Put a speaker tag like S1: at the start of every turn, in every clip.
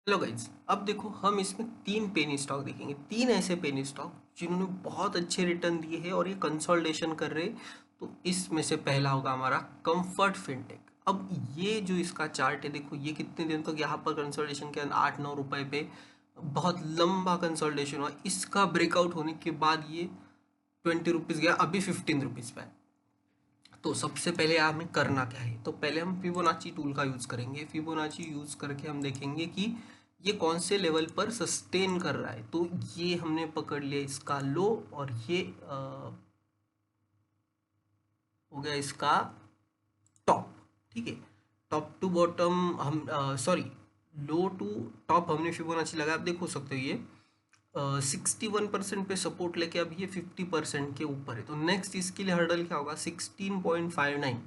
S1: Hello guys, अब देखो हम इसमें तीन पेनी स्टॉक देखेंगे। तीन ऐसे पेनी स्टॉक जिन्होंने बहुत अच्छे रिटर्न दिए हैं और ये कंसोलिडेशन कर रहे हैं। तो इसमें से पहला होगा हमारा कंफर्ट फिनटेक। अब ये जो इसका चार्ट है, देखो ये कितने दिन तक यहाँ पर कंसोलिडेशन के अंदर 8-9 रुपए पे बहुत लंबा कंसोलिडेशन हुआ। इसका ब्रेकआउट होने के बाद ये 20 रुपीज़ गया, अभी 15 रुपीज़ पे है। तो सबसे पहले हमें करना क्या है, तो पहले हम फिबोनाची टूल का यूज़ करेंगे। फिबोनाची यूज़ करके हम देखेंगे कि ये कौन से लेवल पर सस्टेन कर रहा है। तो ये हमने पकड़ लिया इसका लो, और ये हो गया इसका टॉप। ठीक है, टॉप टू बॉटम हम सॉरी लो टू टॉप हमने फिबोनाची लगाया। आप देखो सकते हो ये 61% पे सपोर्ट लेके अब ये 50% के ऊपर है। तो नेक्स्ट इसके लिए हर्डल क्या होगा, 16.59।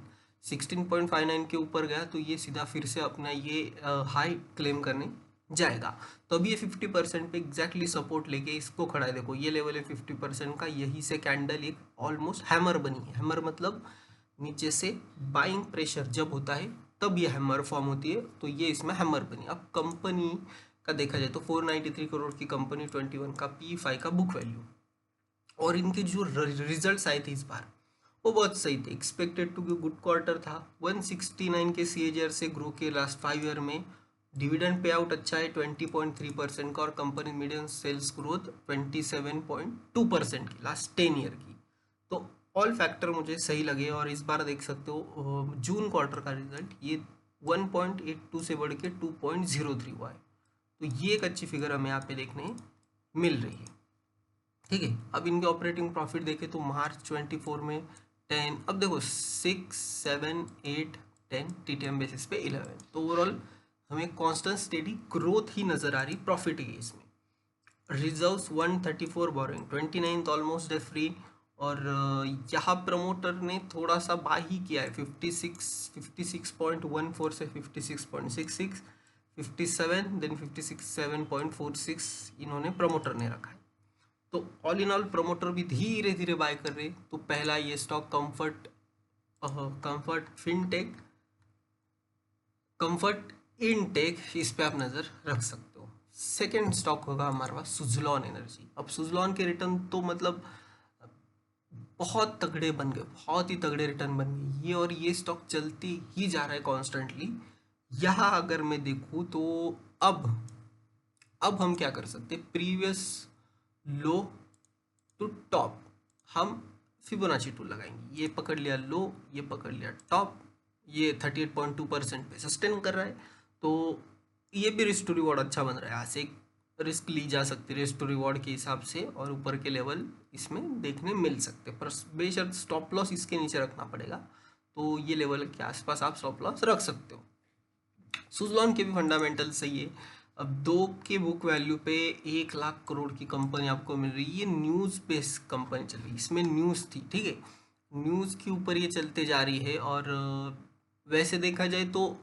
S1: 16.59 के ऊपर गया तो ये सीधा फिर से अपना ये हाई क्लेम करने जाएगा। तो अब ये 50% पे एग्जैक्टली सपोर्ट लेके इसको खड़ा है। देखो ये लेवल है 50% का, यही से कैंडल एक ऑलमोस्ट हैमर बनी है। हैमर मतलब नीचे से बाइंग प्रेशर जब होता है तब ये हैमर फॉर्म होती है। तो ये इसमें हैमर बनी। अब कंपनी का देखा जाए तो 493 करोड़ की कंपनी, 21 का P/5 का बुक वैल्यू, और इनके जो रिजल्ट्स आए थे इस बार वो बहुत सही थे। Expected to be good quarter था। 169 के CAGR से ग्रो के लास्ट 5 ईयर में। डिविडेंड पे आउट अच्छा है 20.3% का, और कंपनी मीडियम सेल्स ग्रोथ 27.2% की लास्ट 10 ईयर की। तो ऑल फैक्टर मुझे सही लगे। और इस बार देख सकते हो जून क्वार्टर का रिजल्ट ये 1.82 से बढ़ के 2.03 हुआ है। तो ये एक अच्छी फिगर हमें यहाँ पे देखने मिल रही है। ठीक है, अब इनके ऑपरेटिंग प्रॉफिट देखें तो मार्च 24 में 10, अब देखो 6, 7, 8, 10 TTM बेसिस पे 11। तो ओवरऑल हमें कांस्टेंट स्टेडी ग्रोथ ही नजर आ रही प्रॉफिट की इसमें। रिजर्व्स 134, बोरिंग 29 ऑलमोस्ट है फ्री। और यहाँ प्रमोटर ने थोड़ा सा बाय ही किया है, 56.14 से 56.66, 57, देन 57.46 इन्होंने प्रमोटर ने रखा है। तो ऑल इन ऑल प्रमोटर भी धीरे धीरे बाय कर रहे हैं। तो पहला ये stock comfort fintech, comfort intake, इस पे आप नज़र रख सकते हो। सेकेंड स्टॉक होगा हमारे पास सुजलॉन एनर्जी। अब सुजलॉन के रिटर्न तो मतलब बहुत तगड़े बन गए, बहुत ही तगड़े रिटर्न बन गए ये, और ये स्टॉक चलती ही जा रहा है कॉन्स्टेंटली। यहाँ अगर मैं देखूँ तो अब अब हम क्या कर सकते, प्रीवियस लो टू टॉप हम फिबोनाची टूल लगाएंगे। ये पकड़ लिया लो, ये पकड़ लिया टॉप, ये 38.2% पे सस्टेन कर रहा है। तो ये भी रिस्क टू रिवॉर्ड अच्छा बन रहा है। यहाँ से एक रिस्क ली जा सकती है रिस्क टू रिवॉर्ड के हिसाब से, और ऊपर के लेवल इसमें देखने मिल सकते हैं। पर बेशर्त स्टॉप लॉस इसके नीचे रखना पड़ेगा। तो ये लेवल के आसपास आप स्टॉप लॉस रख सकते हो। सुजलॉन के भी फंडामेंटल सही है। अब 2 के बुक वैल्यू पे 1 लाख करोड़ की कंपनी आपको मिल रही है। ये न्यूज़ बेस्ड कंपनी चल रही है, इसमें न्यूज़ थी। ठीक है, न्यूज़ के ऊपर ये चलते जा रही है। और वैसे देखा जाए तो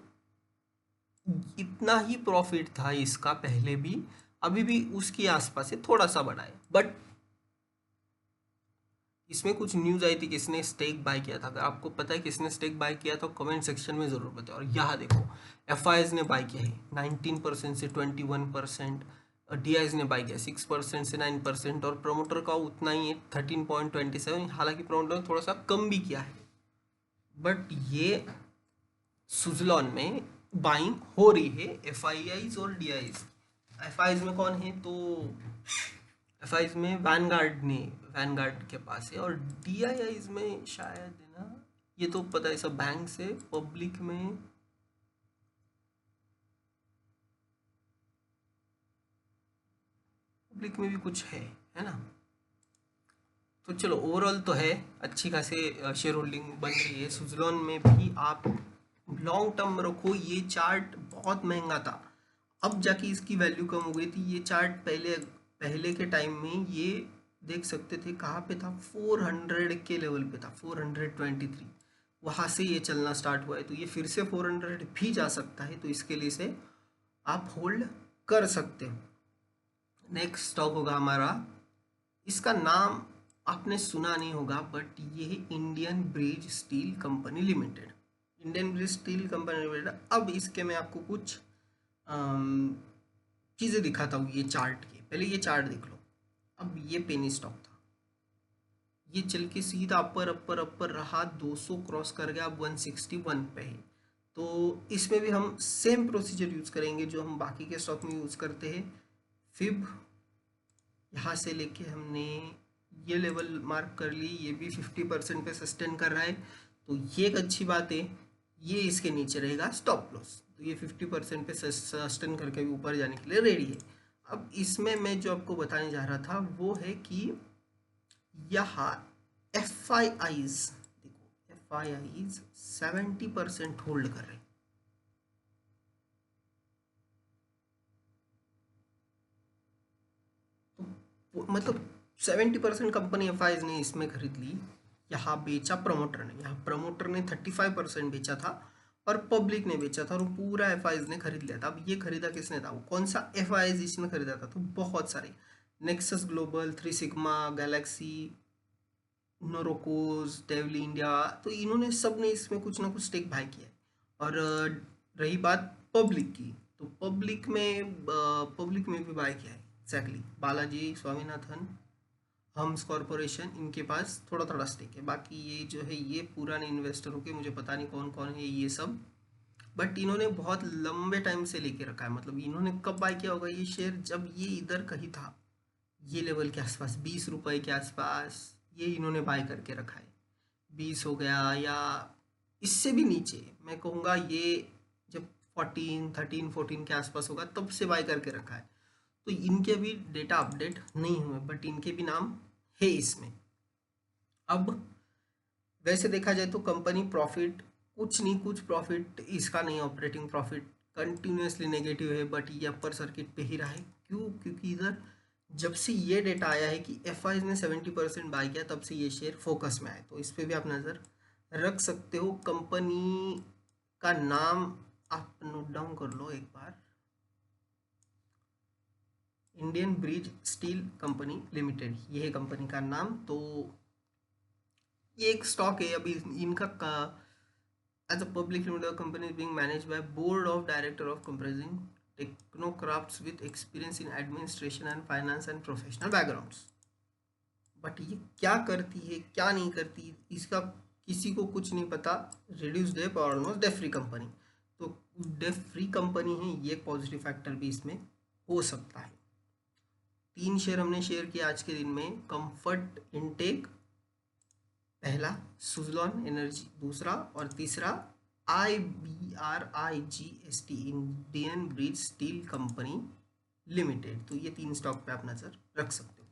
S1: इतना ही प्रॉफिट था इसका पहले भी, अभी भी उसके आसपास है, थोड़ा सा बढ़ा है। बट इसमें कुछ न्यूज़ आई थी किसने स्टेक बाय किया था। अगर आपको पता है किसने स्टेक बाय किया तो कमेंट सेक्शन में ज़रूर बताओ। और यहाँ देखो FIs ने बाय किया है 19% से 21%, DIs ने बाय किया 6% से 9%, और प्रमोटर का उतना ही है 13.27। हालांकि प्रमोटर ने थोड़ा सा कम भी किया है, बट ये सुजलॉन में बाइंग हो रही है FIIs और DIs। FIs में कौन है, तो FIs में वैनगार्ड के पास है, और DIIs में शायद है ना, ये तो पता है सब बैंक से। पब्लिक में भी कुछ है ना। तो चलो ओवरऑल तो है अच्छी खासी शेयर होल्डिंग बन रही है। सुजलॉन में भी आप लॉन्ग टर्म रखो। ये चार्ट बहुत महंगा था, अब जाके इसकी वैल्यू कम हो गई थी। ये चार्ट पहले पहले के टाइम में ये देख सकते थे कहाँ पे था, 400 के लेवल पे था, 423। वहाँ से ये चलना स्टार्ट हुआ है। तो ये फिर से 400 भी जा सकता है। तो इसके लिए से आप होल्ड कर सकते हो। नेक्स्ट स्टॉक होगा हमारा, इसका नाम आपने सुना नहीं होगा, बट ये है Indian Bridge Steel Company limited. Indian Bridge Steel Company limited. अब इसके मैं आपको कुछ चीज़ें दिखाता हूँ ये चार्ट के। पहले ये चार्ट देख लो। अब ये पेनी स्टॉक था, ये चल के सीधा अपर अपर अपर रहा, 200 क्रॉस कर गया, अब 161 पे है। तो इसमें भी हम सेम प्रोसीजर यूज़ करेंगे जो हम बाकी के स्टॉक में यूज़ करते हैं। फिब यहाँ से लेके हमने ये लेवल मार्क कर ली, ये भी 50% पे सस्टेन कर रहा है, तो ये एक अच्छी बात है। ये इसके नीचे रहेगा स्टॉप लॉस, तो ये 50% पे सस्टेन करके भी ऊपर जाने के लिए रेडी है। अब इसमें मैं जो आपको बताने जा रहा था वो है कि यहाँ FIIs देखो, FIIs 70% होल्ड कर रहे हैं। तो मतलब 70% कंपनी FIIs ने इसमें खरीद ली। यहाँ बेचा प्रमोटर ने, यहाँ प्रमोटर ने 35% बेचा था और पब्लिक ने बेचा था, और पूरा FIIs ने खरीद लिया था। अब ये खरीदा किसने था, वो कौन सा FIIs इसने खरीदा था, तो बहुत सारे, Nexus Global, three Sigma, Galaxy, नोरोकोज, डेवली इंडिया, तो इन्होंने सब ने इसमें कुछ ना कुछ स्टेक बाय किया है। और रही बात पब्लिक की, तो पब्लिक में भी बाय किया है exactly. Balaji, Swaminathan, hums corporation, इनके पास थोड़ा थोड़ा स्टेक है। बाकी ये जो है ये पुराने इन्वेस्टर के, मुझे पता नहीं कौन कौन है ये सब, बट इन्होंने बहुत लंबे टाइम से लेके रखा है। मतलब इन्होंने कब बाय किया होगा ये शेयर, जब ये इधर कहीं था, ये लेवल के आसपास 20 रुपए के आसपास ये इन्होंने बाय करके रखा है। 20 हो गया या इससे भी नीचे, मैं कहूँगा ये जब 13 14 के आसपास होगा तब से बाय करके रखा है। तो इनके भी डेटा अपडेट नहीं हुए, बट इनके भी नाम है इसमें। अब वैसे देखा जाए तो कंपनी प्रॉफिट, कुछ नहीं कुछ प्रॉफिट इसका नहीं, ऑपरेटिंग प्रॉफिट कंटिन्यूसली नेगेटिव है, बट ये अपर सर्किट पे ही रहा है। क्यों, क्योंकि इधर जब से ये डेटा आया है कि FIs ने 70% बाय किया, तब से ये शेयर फोकस में आए। तो इस पर भी आप नज़र रख सकते हो। कंपनी का नाम आप नोट डाउन कर लो एक बार, Indian Bridge Steel Company Limited, ये है कंपनी का नाम। तो ये एक स्टॉक है। अभी इनका as a public limited company being managed by board of director of comprising technocrats with experience in administration and finance and professional backgrounds. But ये क्या करती है क्या नहीं करती इसका किसी को कुछ नहीं पता। रिड्यूस डेप और ऑलमोस्ट डेफ फ्री कंपनी, तो डेफ फ्री कंपनी है, ये एक पॉजिटिव फैक्टर भी इसमें हो सकता है। 3 शेयर हमने शेयर किया आज के दिन में। कंफर्ट इनटेक पहला, सुजलॉन एनर्जी दूसरा, और तीसरा IBRIGST Indian Bridge Steel Company limited. तो ये 3 स्टॉक पे आप नज़र रख सकते हो।